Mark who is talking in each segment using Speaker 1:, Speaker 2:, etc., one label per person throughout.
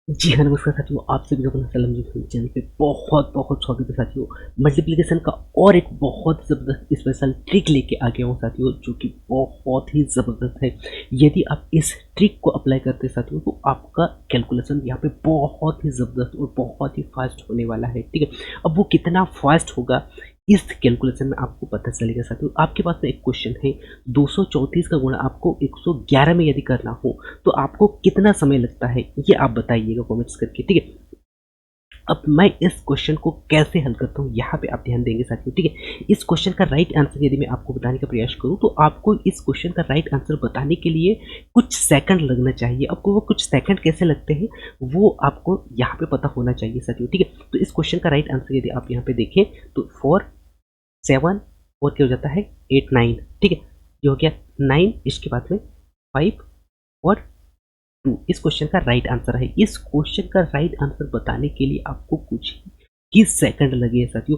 Speaker 1: जी हाँ, नमस्कार साथियों, आप सभी को अपना सलाम जी चैनल पे बहुत-बहुत स्वागत है साथियों। मल्टीप्लिकेशन का और एक बहुत ज़बरदस्त स्पेशल ट्रिक लेके आ गया हूँ साथियों, जो कि बहुत ही ज़बरदस्त है। यदि आप इस ट्रिक को अप्लाई करते हैं साथियों, तो आपका कैलकुलेशन यहाँ पे बहुत ही ज़बरदस्त और बहुत ही फास्ट होने वाला है, ठीक है? अब वो कितना फास्ट होगा, इस कैलकुलेशन में आपको पता चलेगा साथियों। आपके पास में एक क्वेश्चन है, 234 का गुणा आपको 111 में यदि करना हो, तो आपको कितना समय लगता है, ये आप बताइएगा कमेंट्स करके, ठीक है? अब मैं इस क्वेश्चन को कैसे हल करता हूँ, यहाँ पे आप ध्यान देंगे साथियों, ठीक है? इस क्वेश्चन का राइट आंसर यदि मैं आपको बताने का प्रयास करूँ, तो आपको इस क्वेश्चन का राइट आंसर बताने के लिए कुछ सेकंड लगना चाहिए। आपको वो कुछ सेकंड कैसे लगते हैं, वो आपको यहाँ पे पता होना चाहिए साथियों, ठीक है? तो इस क्वेश्चन का राइट आंसर यदि आप यहाँ पे देखें, तो 4 7 और क्या हो जाता है 8 9, ठीक है? ये हो गया 9, इसके बाद में 5 और 2 इस क्वेश्चन का राइट आंसर है। इस क्वेश्चन का राइट आंसर बताने के लिए आपको कुछ ही सेकंड लगे हैं साथियों।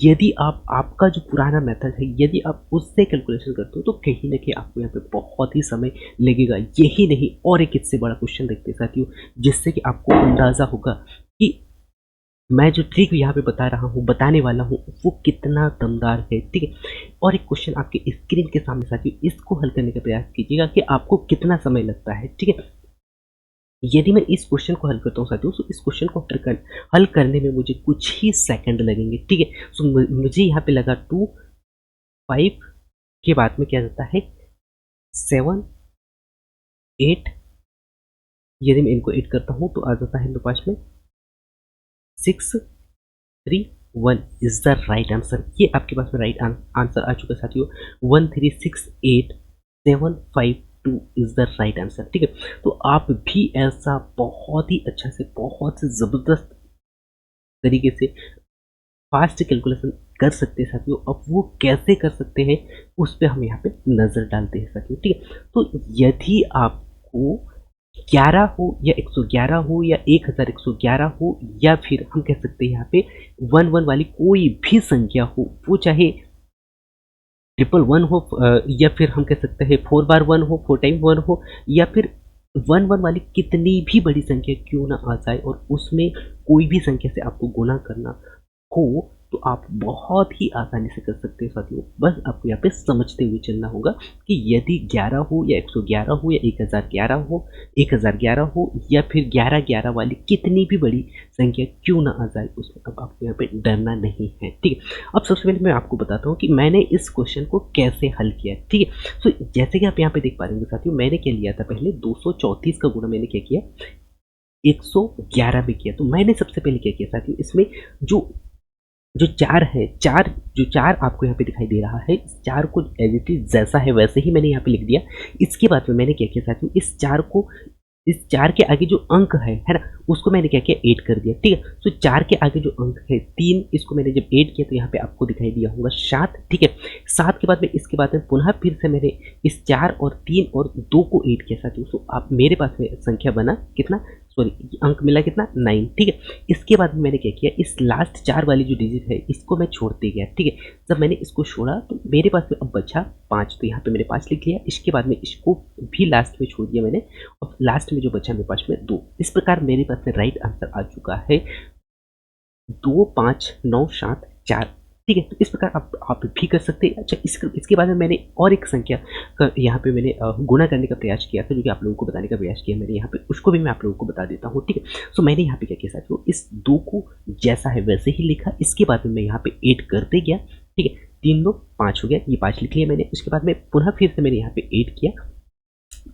Speaker 1: यदि आप आपका जो पुराना मेथड है, यदि आप उससे कैलकुलेशन करते हो, तो कहीं न कहीं आपको यहाँ पे बहुत ही समय लगेगा। यही नहीं, और एक इससे बड़ा क्वेश्चन देखते हैं साथियों, जिससे कि आपको अंदाज़ा होगा कि मैं जो ट्रिक यहाँ पे बता रहा हूँ, बताने वाला हूँ, वो कितना दमदार है, ठीक है? और एक क्वेश्चन आपके स्क्रीन के सामने साथियों, इसको हल करने का प्रयास कीजिएगा कि आपको कितना समय लगता है, ठीक है? यदि मैं इस क्वेश्चन को हल करता हूँ साथियों, तो इस क्वेश्चन को हल करने में मुझे कुछ ही सेकंड लगेंगे, ठीक है? सो मुझे यहाँ पे लगा 2 5 के बाद में क्या जाता है 7 8, यदि मैं इनको ऐड करता हूँ, तो आ जाता है मेरे पास में 6 3 1 इज़ द राइट आंसर। ये आपके पास में राइट आंसर आ चुका है साथियों। 1 3 6 8 7 5 2 इज़ द राइट आंसर, ठीक है? तो आप भी ऐसा बहुत ही अच्छा से, बहुत ही ज़बरदस्त तरीके से फास्ट कैलकुलेशन कर सकते हैं साथियों। अब वो कैसे कर सकते हैं, उस पे हम यहाँ पे नज़र डालते हैं साथियों, ठीक है? तो यदि आपको 11 हो या 111 हो या 1111 हो, या फिर हम कह सकते हैं यहाँ पे 11 वाली कोई भी संख्या हो, वो चाहे ट्रिपल वन हो, या फिर हम कह सकते हैं 4 बार 1 हो, 4 टाइम 1 हो, या फिर 1 वाली कितनी भी बड़ी संख्या क्यों ना आ जाए, और उसमें कोई भी संख्या से आपको गुणा करना हो, तो आप बहुत ही आसानी से कर सकते हैं साथियों। बस आपको यहाँ पे समझते हुए चलना होगा कि यदि 11 हो या 111 हो या 1011 हो या फिर 1111 वाली कितनी भी बड़ी संख्या क्यों ना आ जाए, उसमें अब आपको यहाँ पे डरना नहीं है, ठीक है? अब सबसे पहले मैं आपको बताता हूँ कि मैंने इस क्वेश्चन को कैसे हल किया, ठीक है? सो जैसे कि आप यहाँ पे देख पा रहे होंगे साथियों, मैंने क्या लिया था, पहले 234 का गुणा मैंने क्या किया, 111 में किया। तो मैंने सबसे पहले क्या किया साथियों, इसमें जो जो 4 है, 4 जो 4 आपको यहाँ पे दिखाई दे रहा है, इस 4 को एज़ इट इज़ जैसा है वैसे ही मैंने यहाँ पे लिख दिया। इसके बाद में मैंने क्या किया साथियों, इस 4 के आगे जो अंक है ना? उसको मैंने क्या किया, ऐड कर दिया, ठीक है? तो 4 के आगे जो अंक है 3, इसको मैंने जब ऐड किया, तो यहाँ पे आपको दिखाई दिया होगा 7, ठीक है? 7 के बाद में, इसके बाद में पुनः फिर से मैंने इस 4 और 3 और 2 को ऐड किया साथियों। तो आप मेरे पास में संख्या बना कितना, सॉरी, अंक मिला कितना 9, ठीक है? इसके बाद में मैंने क्या किया, इस लास्ट 4 वाली जो डिजिट है, इसको मैं छोड़ते गया, ठीक है? जब मैंने इसको छोड़ा, तो मेरे पास में अब बचा 5, तो यहाँ पे मैंने 5 लिख लिया। इसके बाद में इसको भी लास्ट में छोड़ दिया मैंने, और लास्ट में जो बचा मेरे पास में 2। इस प्रकार मेरे पास में राइट आंसर आ चुका है 2 5 9 7 4, ठीक है? तो इस प्रकार आप भी कर सकते हैं। अच्छा, इसके बाद में मैंने और एक संख्या का यहाँ पे मैंने गुणा करने का प्रयास किया था, जो कि आप लोगों को बताने का प्रयास किया मैंने यहाँ पे, उसको भी मैं आप लोगों को बता देता हूँ, ठीक है? सो मैंने यहाँ पे क्या किया साथियों, इस 2 को जैसा है वैसे ही लिखा। इसके बाद में मैं यहाँ पे ऐड करते गया, ठीक है? 3 2 5 हो गया, ये 5 लिख लिया मैंने। उसके बाद में पुनः फिर से मैंने यहाँ पे ऐड किया,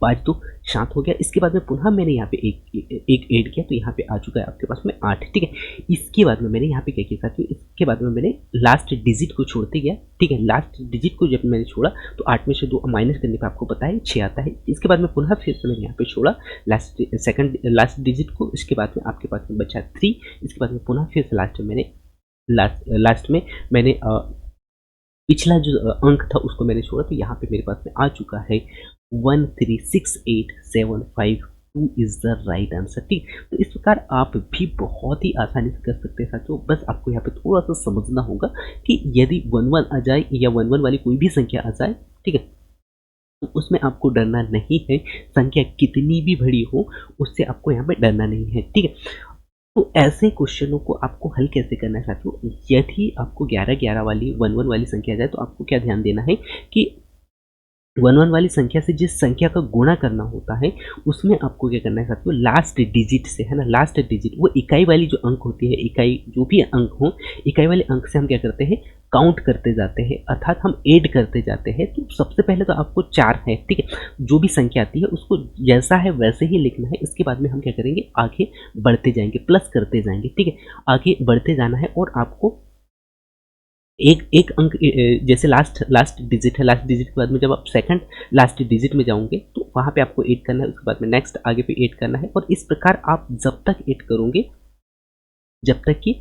Speaker 1: 5 2 7 हो गया। इसके बाद में पुनः मैंने यहाँ पे एक ऐड किया, तो यहाँ पे आ चुका है आपके पास में 8, ठीक है? इसके बाद में मैंने यहाँ पे क्या किया साथियों, इसके बाद में मैंने लास्ट डिजिट को छोड़ते गया, ठीक है? लास्ट डिजिट को जब मैंने छोड़ा, तो 8 में से 2 माइनस करने पे आपको पता है 6 आता है। इसके बाद में पुनः फिर से मैंने यहाँ पे छोड़ा लास्ट डिजिट को। इसके बाद में आपके पास में बचा 3। इसके बाद में पुनः फिर से लास्ट में मैंने पिछला जो अंक था, उसको मैंने छोड़ा, तो यहाँ पे मेरे पास में आ चुका है 1368752 इज़ द राइट आंसर, ठीक? तो इस प्रकार आप भी बहुत ही आसानी से कर सकते हैं साथियों। बस आपको यहाँ पे थोड़ा-सा समझना होगा कि यदि 11 आ जाए या 11 वाली कोई भी संख्या आ जाए, ठीक है? उसमें आपको डरना नहीं है। संख्या कितनी भी बड़ी हो, उससे आपको यहाँ पे डरना नहीं है, ठीक है। तो ऐसे क्वेश्चनों को आपको हल कैसे करना है साथियों, यदि आपको 11-11 वाली 1-1 वाली संख्या आ जाए तो आपको क्या ध्यान देना है कि 1-1 वाली संख्या से जिस संख्या का गुणा करना होता है, उसमें आपको क्या करना है साथियों, लास्ट डिजिट से, है ना, लास्ट डिजिट वो इकाई वाली जो अंक होती है, इकाई जो भी अंक हो, इकाई वाले अंक से हम क्या करते हैं, काउंट करते जाते हैं, अर्थात हम ऐड करते जाते हैं। तो सबसे पहले तो आपको 4 है, ठीक है, जो भी संख्या आती है उसको जैसा है वैसे ही लिखना है। इसके बाद में हम क्या करेंगे, आगे बढ़ते जाएंगे, प्लस करते जाएंगे, ठीक है, आगे बढ़ते जाना है। और आपको एक एक अंक जैसे लास्ट लास्ट डिजिट है, लास्ट डिजिट के बाद में जब आप सेकंड लास्ट डिजिट में जाओगे तो वहाँ पे आपको ऐड करना है, उसके बाद में नेक्स्ट आगे पे ऐड करना है। और इस प्रकार आप जब तक ऐड करोगे, जब तक कि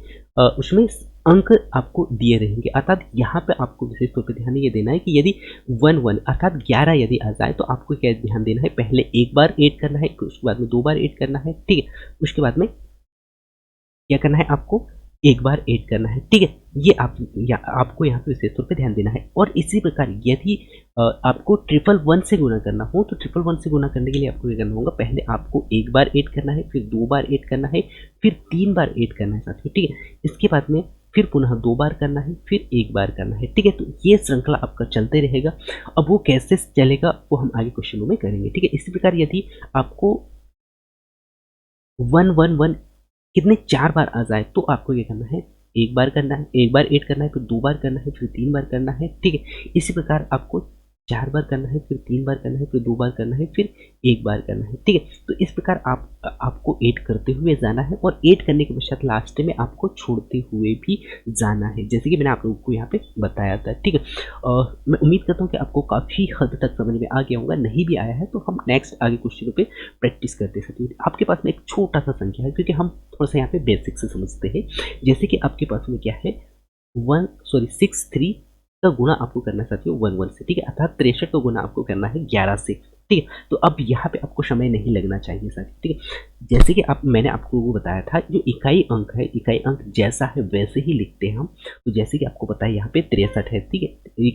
Speaker 1: उसमें अंक आपको दिए रहेंगे। अर्थात यहाँ पे आपको विशेष तौर पे ध्यान ये देना है कि यदि 1-1 अर्थात 11 यदि आ जाए तो आपको क्या ध्यान देना है, पहले एक बार ऐड करना है, उसके बाद में 2 बार ऐड करना है, ठीक है, उसके बाद में क्या करना है, आपको एक बार ऐड करना है, ठीक है। ये आपको यहाँ पे विशेष तौर पे ध्यान देना है। और इसी प्रकार यदि आपको 111 से गुणा करना हो तो 111 से गुणा करने के लिए आपको क्या करना होगा, पहले आपको एक बार ऐड करना है, फिर 2 बार ऐड करना है, फिर 3 बार ऐड करना है साथियों, ठीक है। इसके बाद में फिर पुनः 2 बार करना है, फिर एक बार करना है, ठीक है। तो ये श्रृंखला आपका चलते रहेगा। अब वो कैसे चलेगा वो हम आगे क्वेश्चनों में करेंगे, ठीक है। इसी प्रकार यदि आपको 1-1-1 कितने 4 बार आ जाए तो आपको ये करना है, एक बार करना है, एक बार ऐड करना है, फिर 2 बार करना है, फिर 3 बार करना है, ठीक है। इसी प्रकार आपको 4 बार करना है, फिर 3 बार करना है, फिर 2 बार करना है, फिर 1 बार करना है, ठीक है। तो इस प्रकार आपको ऐड करते हुए जाना है और ऐड करने के पश्चात लास्ट में आपको छोड़ते हुए भी जाना है, जैसे कि मैंने आप लोगों को यहाँ पे बताया था, ठीक है। मैं उम्मीद करता हूँ कि आपको काफ़ी हद तक समझ में आ गया होगा। नहीं भी आया है तो हम नेक्स्ट आगे क्वेश्चनों पे प्रैक्टिस करते सकते हैं। आपके पास में एक छोटा सा संख्या है, क्योंकि हम थोड़ा सा यहाँ पे बेसिक से समझते हैं। जैसे कि आपके पास में क्या है, 63 का गुणा आपको करना है साथियों 11 से, ठीक है, अर्थात 63 का गुणा आपको करना है 11 से, ठीक है। तो अब यहाँ पे आपको समय नहीं लगना चाहिए साथियों, ठीक है। जैसे कि मैंने आपको वो बताया था, जो इकाई अंक है, इकाई अंक जैसा है वैसे ही लिखते हैं हम। तो जैसे कि आपको पता है यहाँ पे 63 है, ठीक है,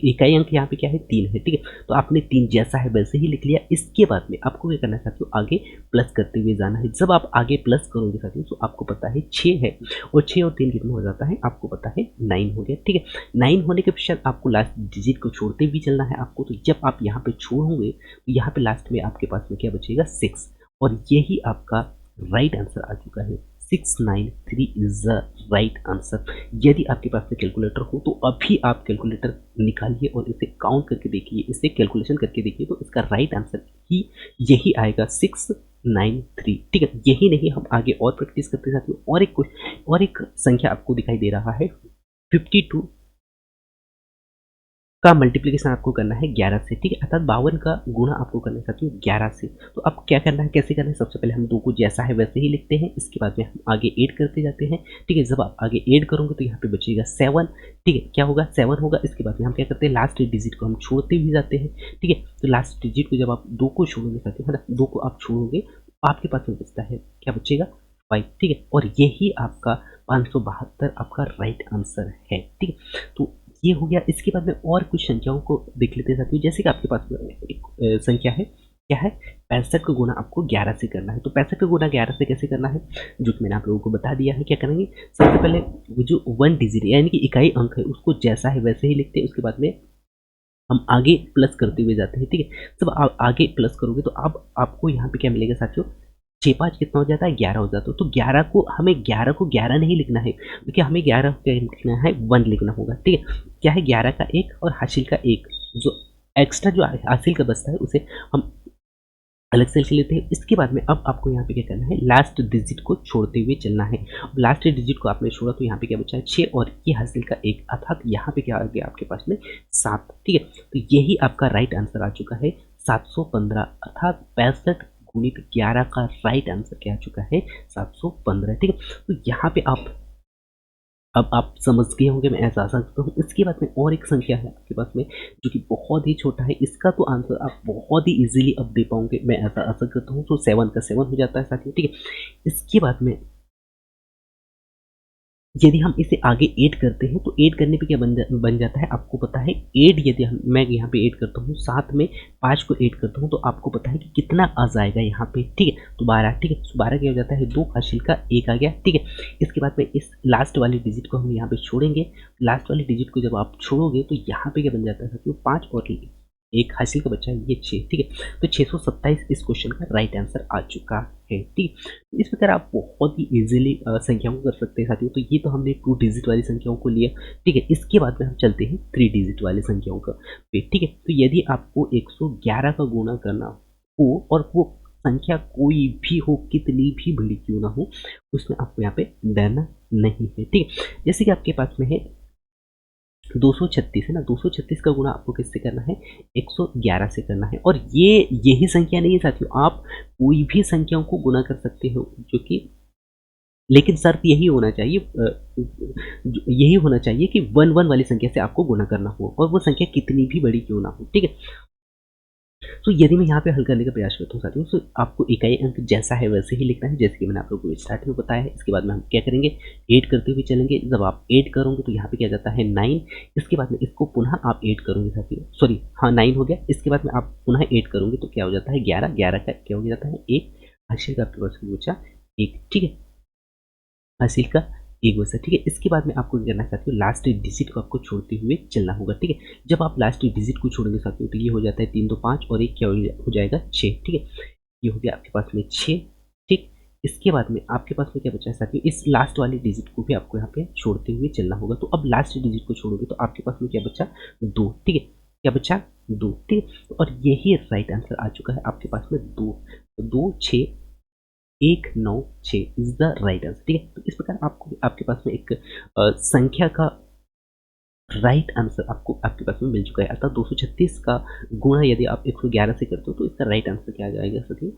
Speaker 1: इकाई अंक यहाँ पे क्या है, 3 है, ठीक है। तो आपने 3 जैसा है वैसे ही लिख लिया। इसके बाद में आपको क्या करना है साथियों, आगे प्लस करते हुए जाना है। जब आप आगे प्लस करोगे साथियों तो आपको पता है 6 है, और 6 और 3 कितना हो जाता है, आपको पता है 9 हो गया, ठीक है। 9 होने के पश्चात आपको लास्ट डिजिट को छोड़ते भी चलना है आपको। तो जब आप यहाँ पे छोड़ोगे तो यहाँ पे लास्ट में आपके पास में क्या बचेगा, 6, और यही आपका राइट आंसर आ चुका है। 693 इज द राइट आंसर। यदि आपके पास में कैलकुलेटर हो तो अभी आप कैलकुलेटर निकालिए और इसे काउंट करके देखिए, इसे कैलकुलेशन करके देखिए, तो इसका राइट आंसर ही यही आएगा, 693, ठीक है। यही नहीं, हम आगे और प्रैक्टिस करते जाते हैं। और एक संख्या आपको दिखाई दे रहा है, 52 का मल्टीप्लिकेशन आपको करना है 11 से, ठीक है, अर्थात 52 का गुणा आपको करना है साथियों 11 से। तो अब क्या करना है, कैसे करना है, सबसे पहले हम 2 को जैसा है वैसे ही लिखते हैं। इसके बाद में हम आगे ऐड करते जाते हैं, ठीक है। जब आप आगे ऐड करोगे तो यहाँ पे बचेगा 7, ठीक है, क्या होगा, 7 होगा। इसके बाद में हम क्या करते हैं, लास्ट डिजिट को हम छोड़ते भी जाते हैं, ठीक है। तो लास्ट डिजिट को जब आप 2 को छोड़ोगे साथियों, है ना, 2 को आप छोड़ोगे तो आपके पास में बचता है, क्या बचेगा, 5, ठीक है। और यही आपका 572 आपका राइट आंसर है, ठीक है। तो ये हो गया। इसके बाद में और कुछ संख्याओं को देख लेते हैं साथियों। जैसे कि आपके पास में एक संख्या है, क्या है, 65 का गुणा आपको 11 से करना है। तो 65 का गुणा 11 से कैसे करना है, जो कि मैंने आप लोगों को बता दिया है। क्या करेंगे, सबसे पहले वो जो 1 डिजिट यानी कि इकाई अंक है उसको जैसा है वैसे ही लिखते हैं। उसके बाद में हम आगे प्लस करते हुए जाते हैं, ठीक है। जब आप आगे प्लस करोगे तो अब आपको यहाँ पे क्या मिलेगा साथियों, 6-5 कितना हो जाता है, 11 हो जाता है। तो 11 को हमें 11 को 11 नहीं लिखना है, क्योंकि हमें 11 क्या लिखना है, 1 लिखना होगा, ठीक है। क्या है, 11 का 1 और हासिल का 1, जो एक्स्ट्रा जो हासिल का बचता है उसे हम अलग से लिख लेते हैं। इसके बाद में अब आपको यहाँ पे क्या करना है, लास्ट डिजिट को छोड़ते हुए चलना है। लास्ट डिजिट को आपने छोड़ा तो यहाँ पे क्या बचा है, 6, और ये हासिल का 1, अर्थात यहाँ पे क्या आ गया आपके पास में, 7, ठीक है। तो यही आपका राइट आंसर आ चुका है, 715, अर्थात 65 गुणित 11 का राइट आंसर क्या आ चुका है, 715, ठीक है। तो यहाँ पे अब आप समझ गए होंगे, मैं ऐसा सकता हूँ। इसके बाद में और एक संख्या है आपके पास में जो कि बहुत ही छोटा है, इसका तो आंसर आप बहुत ही इजीली अब दे पाओगे, मैं ऐसा आशा करता हूँ। तो 7 का 7 हो जाता है साथियों, ठीक है। इसके बाद में यदि हम इसे आगे ऐड करते हैं तो ऐड करने पे क्या बन जाता है आपको पता है। ऐड यदि हम मैं यहाँ पे ऐड करता हूँ, साथ में 5 को ऐड करता हूँ तो आपको पता है कि कितना आ जाएगा यहाँ पे, ठीक है। तो 12, ठीक है। तो 12 क्या हो जाता है, 2 हासिल का 1 आ गया, ठीक है। इसके बाद में इस लास्ट वाले डिजिट को हम यहाँ पे छोड़ेंगे। लास्ट वाले डिजिट को जब आप छोड़ोगे तो यहाँ पे क्या बन जाता है साथियों, 5 और 1 हासिल का बच्चा है ये 6, ठीक है। तो 627 इस क्वेश्चन का राइट आंसर आ चुका है, ठीक है। इस प्रकार आप बहुत ही इजीली संख्याओं को कर सकते हैं साथियों। तो ये तो हमने 2 डिजिट वाली संख्याओं को लिया, ठीक है। इसके बाद में हम चलते हैं 3 डिजिट वाली संख्याओं का पे, ठीक है। तो यदि आपको 111 का गुणा करना हो और वो संख्या कोई भी हो, कितनी भी बड़ी क्यों ना हो, उसमें आपको यहाँ पे डरना नहीं है, ठीक है। जैसे कि आपके पास में है 236 है ना, 236 का गुणा आपको किससे करना है, 111 से करना है। और ये यही संख्या नहीं है साथियों, आप कोई भी संख्याओं को गुणा कर सकते हो, जो कि लेकिन शर्त यही होना चाहिए, यही होना चाहिए कि 1 1 वाली संख्या से आपको गुणा करना हो और वो संख्या कितनी भी बड़ी क्यों ना हो, ठीक है। तो यदि मैं यहाँ पे हल करने का प्रयास करता हूँ साथियों, तो आपको इकाई अंक जैसा है वैसे ही लिखना है, जैसे कि मैंने आप लोगों को स्टार्ट में बताया है। इसके बाद में हम क्या करेंगे, ऐड करते हुए चलेंगे। जब आप ऐड करोगे तो यहाँ पे क्या जाता है 9। इसके बाद में इसको पुनः आप ऐड करोगे साथियों, सॉरी हाँ 9 हो गया। इसके बाद में आप पुनः ऐड करोगे तो क्या हो जाता है 11, 11 का क्या हो जाता है 1, हाशिए का आपके पास बचा 1, ठीक है। हासिल का एक बचा, ठीक है। इसके बाद में आपको क्या करना है साथियों, लास्ट डिजिट को आपको छोड़ते हुए चलना होगा, ठीक है। जब आप लास्ट डिजिट को छोड़ेंगे साथियों तो ये हो जाता है 3 2 5 और एक क्या हो जाएगा 6, ठीक है। ये हो गया आपके पास में 6, ठीक। इसके बाद में आपके पास में क्या बचा है साथियों, इस लास्ट वाले डिजिट को भी आपको यहाँ पे छोड़ते हुए चलना होगा। तो अब लास्ट डिजिट को छोड़ोगे तो आपके पास में क्या बचा 2, ठीक है। क्या बचा 2, ठीक है। और यही राइट आंसर आ चुका है आपके पास में 2, 2 6 196 इज द राइट आंसर, ठीक है। तो इस प्रकार आपको आपके पास में एक संख्या का राइट आंसर आपको आपके पास में मिल चुका है। अर्थात 236 का गुणा यदि आप 111 से करते हो तो इसका राइट आंसर क्या आ जाएगा साथियों,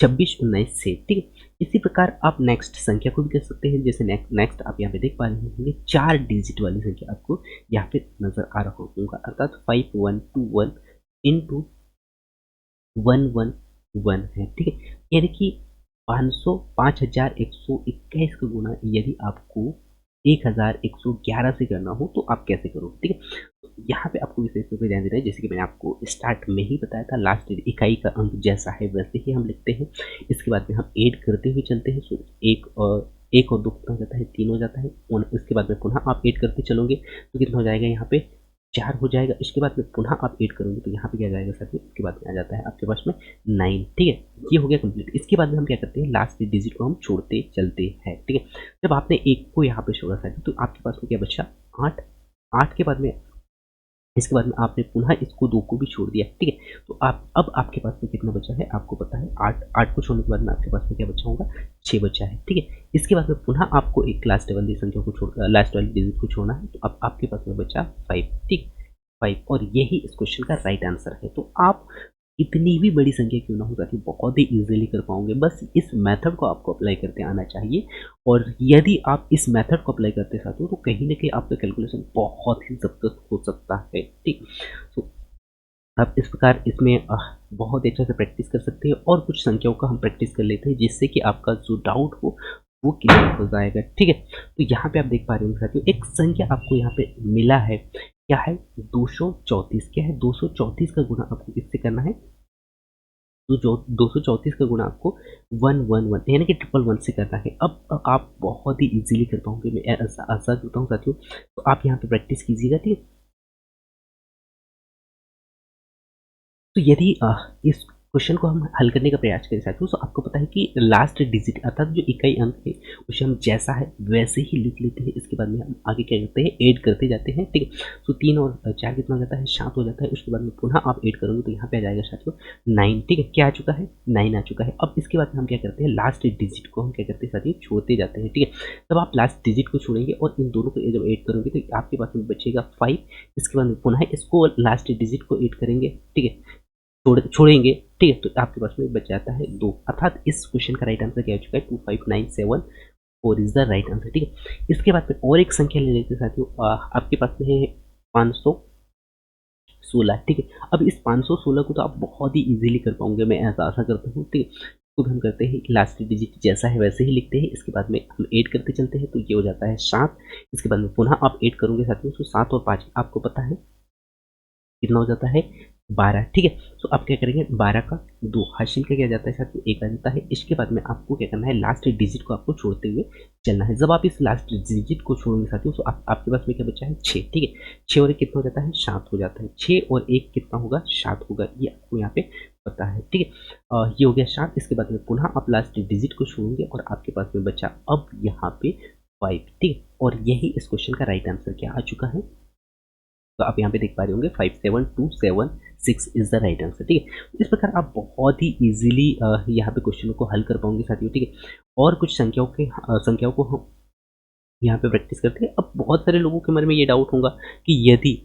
Speaker 1: 26 19 से, ठीक है। इसी प्रकार आप नेक्स्ट संख्या को भी कर सकते हैं। जैसे नेक्स्ट आप यहाँ पे देख पा रहे होंगे 4 डिजिट वाली संख्या आपको यहाँ पे नजर आ रहा होगा, अर्थात 5121 इंटू 111 है, ठीक है। यानी कि 5121 का गुणा यदि आपको 1111 से करना हो तो आप कैसे करोगे, ठीक है। तो यहाँ पे आपको विशेष रूप से ध्यान देना है, जैसे कि मैंने आपको स्टार्ट में ही बताया था, लास्ट इकाई का अंक जैसा है वैसे ही हम लिखते हैं। इसके बाद में हम ऐड करते हुए चलते हैं। सो एक और 2 कितना हो जाता है 3 हो जाता है। और इसके बाद में पुनः आप ऐड करते चलोगे तो कितना हो जाएगा यहाँ पे 4 हो जाएगा। इसके बाद में पुनः आप ऐड करोगे तो यहाँ पे क्या जाएगा साथियों, इसके बाद में आ जाता है आपके पास में 9, ठीक है। ये हो गया कंप्लीट। इसके बाद में हम क्या करते हैं, लास्ट डिजिट को हम छोड़ते चलते हैं, ठीक है। जब आपने 1 को यहाँ पे छोड़ा साथियों तो आपके पास में क्या बचा 8, 8 के बाद में इसके बाद में आपने पुनः इसको 2 को भी छोड़ दिया, ठीक है। तो आप अब आपके पास में कितना बचा है आपको पता है 8, 8 को छोड़ने के बाद में आपके पास में क्या बचा होगा 6 बचा है, ठीक है। इसके बाद में पुनः आपको एक लास्ट वाली संख्या को छोड़ लास्ट वाली डिजिट को छोड़ना है। तो अब आपके पास में बचा 5, ठीक, 5। और यही इस क्वेश्चन का राइट आंसर है। तो आप इतनी भी बड़ी संख्या क्यों ना हो साथी बहुत ही इजीली कर पाओगे, बस इस मेथड को आपको अप्लाई करते आना चाहिए। और यदि आप इस मेथड को अप्लाई करते साथियों तो कहीं ना कहीं आपका कैलकुलेशन बहुत ही जबरदस्त हो सकता है, ठीक। तो आप इस प्रकार इसमें बहुत अच्छे से प्रैक्टिस कर सकते हैं और कुछ संख्याओं का हम प्रैक्टिस कर लेते हैं जिससे कि आपका जो डाउट हो वो क्लियर हो जाएगा, ठीक है। तो यहाँ पे आप देख पा रहे होंगे साथियों एक संख्या आपको यहाँ पे मिला है, क्या है 234। क्या है 234 का गुणा आपको किससे करना है, तो जो 234 का गुणा आपको 111 यानी कि 111 से करना है। अब आप बहुत ही इजीली कर पाओगे, मैं ऐसा आशा करता हूँ साथियों। तो आप यहाँ पे प्रैक्टिस कीजिएगा, ठीक है। तो यदि इस क्वेश्चन को हम हल करने का प्रयास करें साथियों तो आपको पता है कि लास्ट डिजिट अर्थात जो इकाई अंक है उसे हम जैसा है वैसे ही लिख लेते हैं। इसके बाद में हम आगे क्या करते हैं ऐड करते जाते हैं, ठीक है। तो 3 और 4 कितना हो जाता है 7 हो जाता है। उसके बाद में पुनः आप ऐड करोगे तो यहाँ पे आ जाएगा साथियों 9, ठीक है। क्या आ चुका है 9 आ चुका है। अब इसके बाद में हम क्या करते हैं लास्ट डिजिट को हम क्या करते हैं साथियों छोड़ते जाते हैं, ठीक है। जब आप लास्ट डिजिट को छोड़ेंगे और इन दोनों को जब ऐड करोगे तो आपके पास में बचेगा 5। इसके बाद में पुनः इसको लास्ट डिजिट को ऐड करेंगे, ठीक है, छोड़ेंगे, ठीक है। तो आपके पास में बच जाता है 2, अर्थात इस क्वेश्चन का राइट आंसर क्या हो चुका है 25974 इज द राइट आंसर, ठीक है। इसके बाद में और एक संख्या ले लेते हैं साथियों, आपके पास में है 516, ठीक है। अब इस 516 को तो आप बहुत ही इजीली कर पाओगे, मैं ऐसा आशा करता हूँ, ठीक है। तो भी हम करते हैं कि लास्ट डिजिट जैसा है वैसे ही लिखते हैं, इसके बाद में हम ऐड करते चलते हैं, तो ये हो जाता है 7। इसके बाद में पुनः आप ऐड करोगे साथियों, तो 7 और 5 आपको पता है कितना हो जाता है 12, ठीक है। तो आप क्या करेंगे 12 का 2 हाशिल का क्या जाता है साथियों 1 आ जाता है। इसके बाद में आपको क्या करना है लास्ट डिजिट को आपको छोड़ते हुए चलना है। जब आप इस लास्ट डिजिट को छोड़ोगे साथियों, तो आपके पास में क्या बचा है 6, ठीक है। 6 और 1 कितना हो जाता है 7 हो जाता है। 6 और 1 कितना होगा 7 होगा, ये आपको यहाँ पे पता है, ठीक है। ये हो गया 7। इसके बाद में पुनः आप लास्ट डिजिट को छोड़ोगे और आपके पास में बचा अब यहाँ पे 5, ठीक है। और यही इस क्वेश्चन का राइट आंसर क्या आ चुका है, तो आप यहाँ पे देख पा रहे होंगे 57276 इज द राइट आंसर, ठीक है। इस प्रकार आप बहुत ही इजीली यहाँ पे क्वेश्चनों को हल कर पाओगे साथियों, ठीक है। और कुछ संख्याओं को हम यहाँ पे प्रैक्टिस करते हैं। अब बहुत सारे लोगों के मन में ये डाउट होगा कि यदि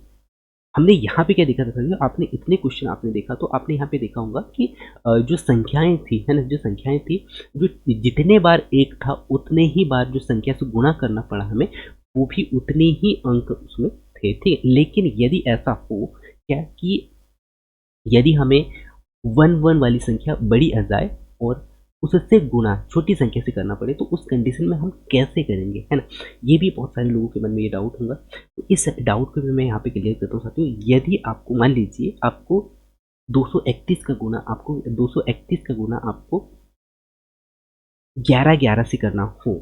Speaker 1: हमने यहाँ पे क्या देखा था साथियों, आपने इतने क्वेश्चन आपने देखा तो आपने यहाँ पे देखा होगा कि जो संख्याएं थी है ना, जो संख्याएं थी, जो जितने बार एक था उतने ही बार जो संख्या से गुणा करना पड़ा हमें, वो भी उतने ही अंक उसमें थे, ठीक है। लेकिन यदि ऐसा हो क्या कि यदि हमें 1 वाली संख्या बड़ी आ जाए और उससे गुणा छोटी संख्या से करना पड़े, तो उस कंडीशन में हम कैसे करेंगे, है ना। ये भी बहुत सारे लोगों के मन में ये डाउट होगा, तो इस डाउट को भी मैं यहाँ पे क्लियर करता हूँ साथियों। यदि आपको मान लीजिए आपको 231 का गुणा आपको 11 से करना हो,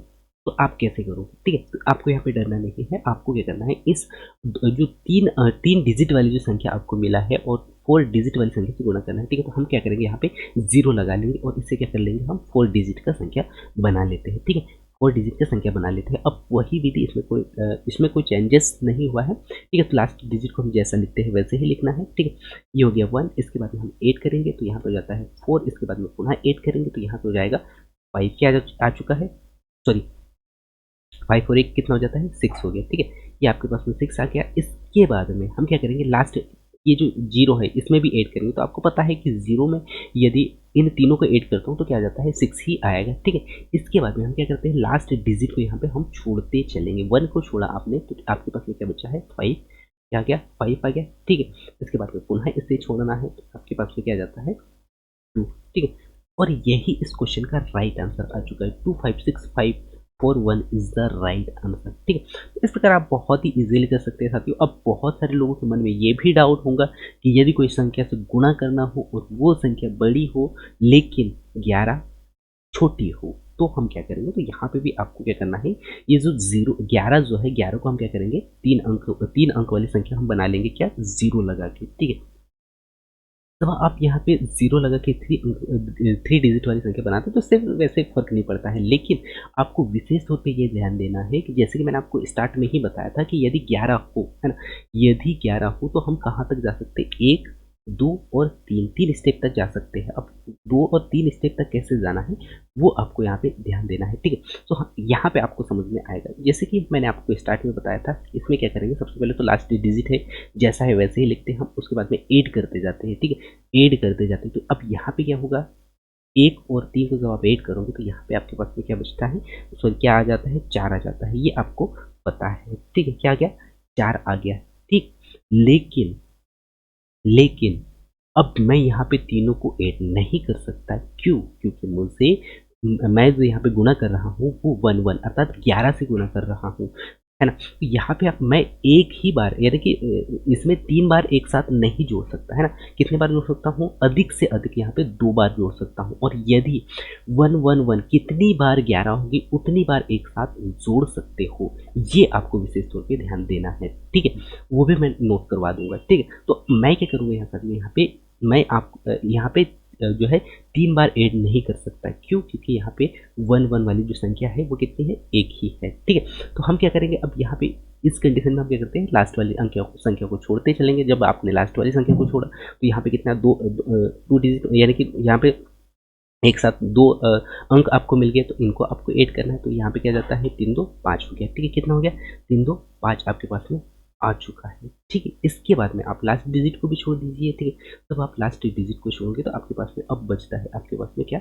Speaker 1: तो आप कैसे करोगे, ठीक है। तो आपको यहाँ पे डरना नहीं है, आपको क्या करना है इस जो तीन डिजिट वाली जो संख्या आपको मिला है और 4 डिजिट वाली संख्या से गुणा करना है, ठीक है। तो हम क्या करेंगे यहाँ पे 0 लगा लेंगे और इससे क्या कर लेंगे हम 4 डिजिट का संख्या बना लेते हैं, ठीक है। 4 डिजिट का संख्या बना लेते हैं। अब वही विधि इसमें कोई चेंजेस नहीं हुआ है, ठीक है। तो लास्ट डिजिट को हम जैसा लिखते हैं वैसे ही लिखना है, ठीक है। ये हो गया 1। इसके बाद में हम 8 करेंगे तो यहाँ पर हो जाता है 4। इसके बाद में पुनः 8 करेंगे तो यहाँ पर हो जाएगा 5 क्या आ चुका है, सॉरी 5 और 1 कितना हो जाता है 6 हो गया, ठीक है। ये आपके पास में 6 आ गया। इसके बाद में हम क्या करेंगे लास्ट ये जो 0 है इसमें भी ऐड करेंगे, तो आपको पता है कि 0 में यदि इन तीनों को ऐड करता हूँ तो क्या आ जाता है 6 ही आएगा, ठीक है। इसके बाद में हम क्या करते हैं लास्ट डिजिट को यहाँ पे हम छोड़ते चलेंगे। 1 को छोड़ा आपने तो आपके पास में क्या बचा है 5, क्या आ गया 5 आ गया, ठीक है। इसके बाद में पुनः इसे छोड़ना है तो आपके पास में क्या आ जाता है 2, ठीक है। और यही इस क्वेश्चन का राइट आंसर आ चुका है। 25651 इज द राइट आंसर, ठीक है। तो इस प्रकार आप बहुत ही इजीली कर सकते हैं साथियों। अब बहुत सारे लोगों के मन में ये भी डाउट होगा कि यदि कोई संख्या से गुणा करना हो और वो संख्या बड़ी हो लेकिन 11 छोटी हो, तो हम क्या करेंगे। तो यहाँ पे भी आपको क्या करना है, ये जो 11 जो है 11 को हम क्या करेंगे 3 अंक वाली संख्या हम बना लेंगे क्या 0 लगा के, ठीक है। जब आप यहाँ पे 0 लगा के 3 डिजिट वाली संख्या बनाते हैं तो इससे वैसे फ़र्क नहीं पड़ता है, लेकिन आपको विशेष तौर पे ये ध्यान देना है कि जैसे कि मैंने आपको स्टार्ट में ही बताया था कि यदि 11 हो, है ना, यदि 11 हो तो हम कहाँ तक जा सकते हैं 1, 2 और 3 स्टेप तक जा सकते हैं। अब 2 और 3 स्टेप तक कैसे जाना है वो आपको यहाँ पे ध्यान देना है, ठीक है। तो यहाँ पे आपको समझ में आएगा। जैसे कि मैंने आपको स्टार्ट में बताया था, इसमें क्या करेंगे सबसे पहले तो लास्ट डिजिट है जैसा है वैसे ही लिखते हैं हम, उसके बाद में ऐड करते जाते हैं, ठीक है। ऐड करते जाते हैं तो अब यहाँ पे क्या होगा 1 और 3 को जब आप ऐड करोगे तो यहाँ पे आपके पास में क्या बचता है, सॉरी क्या आ जाता है 4 आ जाता है, ये आपको पता है, ठीक है। क्या आ गया 4 आ गया, ठीक। लेकिन अब मैं यहाँ पे तीनों को ऐड नहीं कर सकता, क्यों, क्योंकि मुझे मैं जो यहाँ पे गुणा कर रहा हूँ वो 1 अर्थात 11 से गुणा कर रहा हूँ, है ना। तो यहाँ पे आप मैं एक ही बार यानी कि इसमें 3 बार एक साथ नहीं जोड़ सकता, है ना। कितने बार जोड़ सकता हूँ, अधिक से अधिक यहाँ पे 2 बार जोड़ सकता हूँ। और यदि 1 कितनी बार 11 होगी उतनी बार एक साथ जोड़ सकते हो, ये आपको विशेष तौर पे ध्यान देना है, ठीक है। वो भी मैं नोट करवा दूंगा, ठीक है। तो मैं क्या करूँगा यहाँ पर यहाँ पे मैं आप यहाँ पे जो है 3 बार ऐड नहीं कर सकता, क्यों, क्योंकि यहाँ पे 1 वाली जो संख्या है वो कितनी है एक ही है, ठीक है। तो हम क्या करेंगे अब यहाँ पे इस कंडीशन में हम क्या करते हैं लास्ट वाली संख्या को छोड़ते चलेंगे। जब आपने लास्ट वाली संख्या को छोड़ा तो यहाँ पे कितना दो डिजिट यानी कि यहाँ पे एक साथ 2 अंक आपको मिल गए, तो इनको आपको ऐड करना है। तो यहाँ पे क्या जाता है 3 2 5 हो गया, ठीक है। कितना हो गया 3 2 5 आपके पास में आ चुका है, ठीक है। इसके बाद में आप लास्ट डिजिट को भी छोड़ दीजिए, ठीक है। जब आप लास्ट डिजिट को छोड़ोगे तो आपके पास में अब बचता है आपके पास में क्या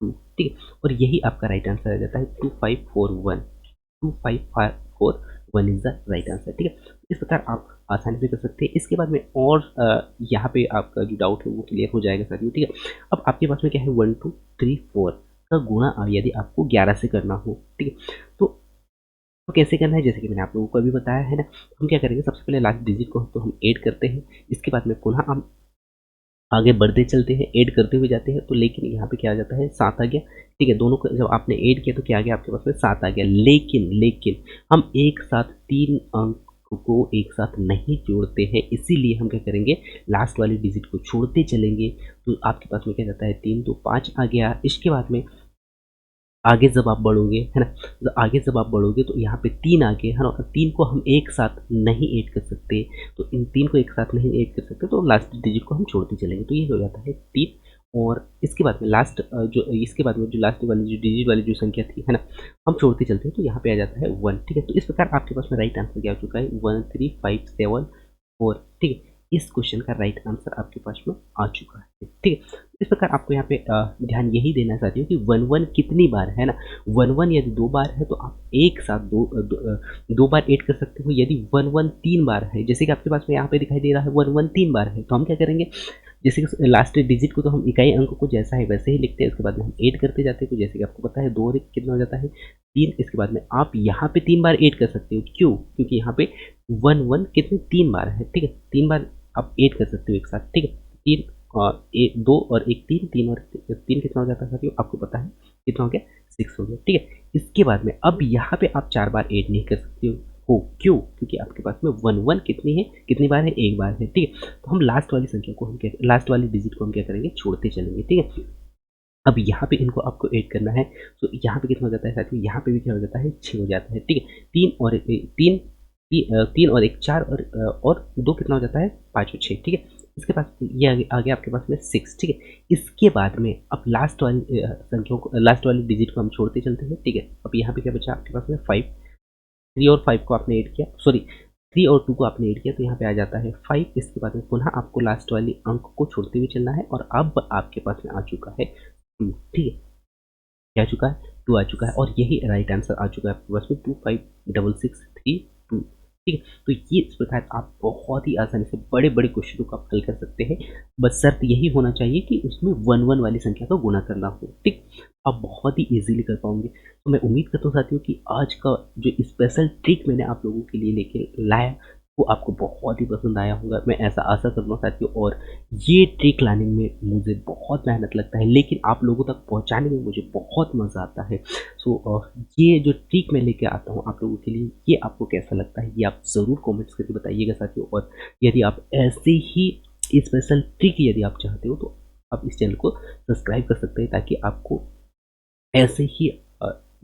Speaker 1: 2, ठीक है। और यही आपका राइट आंसर आ जाता है 2541 1 इज़ द राइट आंसर। ठीक है, इस प्रकार आप आसानी से कर सकते हैं। इसके बाद में और यहाँ पे आपका जो डाउट है वो क्लियर हो जाएगा साथियों। ठीक है, अब आपके पास में क्या है 1 2 3 4 का गुणा यदि आपको 11 से करना हो। ठीक है, तो कैसे करना है, जैसे कि मैंने आप लोगों को अभी बताया है ना, हम क्या करेंगे, सबसे पहले लास्ट डिजिट को तो हम ऐड करते हैं। इसके बाद में पुनः हम आगे बढ़ते चलते हैं, ऐड करते हुए जाते हैं, तो लेकिन यहाँ पे क्या आ जाता है 7 आ गया। ठीक है, दोनों को जब आपने ऐड किया तो क्या आ गया आपके पास में 7 आ गया। लेकिन लेकिन हम एक साथ 3 अंक को एक साथ नहीं जोड़ते हैं, इसीलिए हम क्या करेंगे, लास्ट वाली डिजिट को छोड़ते चलेंगे। तो आपके पास में क्या जाता है 3 2 5 आ गया। इसके बाद में आगे जब आप बढ़ोगे, है ना, तो आगे जब आप बढ़ोगे तो यहाँ पे 3 आ गए, है ना, 3 को हम एक साथ नहीं ऐड कर सकते, तो इन 3 को एक साथ नहीं ऐड कर सकते, तो लास्ट डिजिट को हम छोड़ते चलेंगे, तो ये हो जाता है 3। और इसके बाद में लास्ट जो इसके बाद में जो लास्ट वाली जो डिजिट वाली जो संख्या थी, है ना, हम छोड़ते चलते हैं, तो यहाँ पे आ जाता है 1। ठीक है, तो इस प्रकार आपके पास में राइट आंसर क्या हो चुका है 1 3 5 7 4। ठीक है, इस क्वेश्चन का राइट आंसर आपके पास में आ चुका है। ठीक है, इस प्रकार आपको यहाँ पे ध्यान यही देना चाहती हूँ कि 1 1 कितनी बार है ना, 1 1 यदि 2 बार है तो आप एक साथ दो बार ऐड कर सकते हो। यदि 1 1 3 बार है, जैसे कि आपके पास में यहाँ पे दिखाई दे रहा है 1 1 3 बार है, तो हम क्या करेंगे, जैसे कि लास्ट डिजिट को तो हम इकाई अंक को जैसा है वैसे ही लिखते हैं, उसके बाद में हम ऐड करते जाते हैं। तो जैसे कि आपको पता है 2 और 1 कितना हो जाता है 3। इसके बाद में आप यहाँ पे 3 बार ऐड कर सकते हो, क्यों, क्योंकि यहाँ पे 1 1 कितने 3 बार है। ठीक है, 3 बार आप ऐड कर सकते हो एक साथ। ठीक है, 3 और 2 और 1 3, 3 और 3 कितना हो जाता है साथियों, आपको पता है कितना हो गया 6 हो गया। ठीक है, इसके बाद में अब यहाँ पे आप 4 बार ऐड नहीं कर सकते हो, क्यों, क्योंकि आपके पास में 1 1 कितनी है, कितनी बार है, एक बार है। ठीक है, तो हम लास्ट वाली संख्या को हम क्या, लास्ट वाली डिजिट को हम क्या करेंगे, छोड़ते चलेंगे। ठीक है, अब यहाँ पे इनको आपको ऐड करना है, तो यहाँ पे कितना हो जाता है साथियों, यहाँ पे भी क्या हो जाता है 6 हो जाता है। ठीक है, 3 और 1 4 और 2 कितना हो जाता है 5 और 6। ठीक है, इसके पास ये आगे आपके पास में 6। ठीक है, इसके बाद में अब लास्ट वाली संख्याओं को, लास्ट वाली डिजिट को हम छोड़ते चलते हैं। ठीक है, अब यहाँ पे क्या बचा आपके पास में 5, 3 और 5 को आपने ऐड किया, सॉरी 3 और 2 को आपने ऐड किया, तो यहाँ पे आ जाता है 5। इसके बाद में पुनः आपको लास्ट वाली अंक को छोड़ते हुए चलना है, और अब आपके पास में आ चुका है 2। ठीक है, क्या आ चुका है 2 आ चुका है, और यही राइट आंसर आ चुका है आपके पास में 2 5 6 6 3 2। ठीक है, तो ये इस प्रकार आप बहुत ही आसानी से बड़े बड़े क्वेश्चनों को आप हल कर सकते हैं। बस शर्त यही होना चाहिए कि उसमें 1 1 वाली संख्या का गुणा करना हो। ठीक, आप बहुत ही इजीली कर पाओगे। तो मैं उम्मीद करता हूँ साथियों कि आज का जो स्पेशल ट्रिक मैंने आप लोगों के लिए लेके लाया वो आपको बहुत ही पसंद आया होगा, मैं ऐसा आशा करता हूँ साथियों। और ये ट्रिक लाने में मुझे बहुत मेहनत लगता है, लेकिन आप लोगों तक पहुँचाने में मुझे बहुत मज़ा आता है। सो ये जो ट्रिक मैं लेके आता हूँ आप लोगों के लिए, ये आपको कैसा लगता है ये आप ज़रूर कमेंट्स करके बताइएगा साथियों। और यदि आप ऐसे ही स्पेशल ट्रिक यदि आप चाहते हो तो आप इस चैनल को सब्सक्राइब कर सकते हैं, ताकि आपको ऐसे ही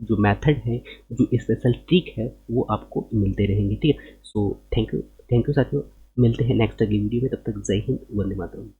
Speaker 1: जो मेथड है, जो स्पेशल ट्रिक है, वो आपको मिलते रहेंगे। ठीक है, सो थैंक यू साथियों, मिलते हैं नेक्स्ट अगली वीडियो में, तब तक जय हिंद, वंदे मातरम।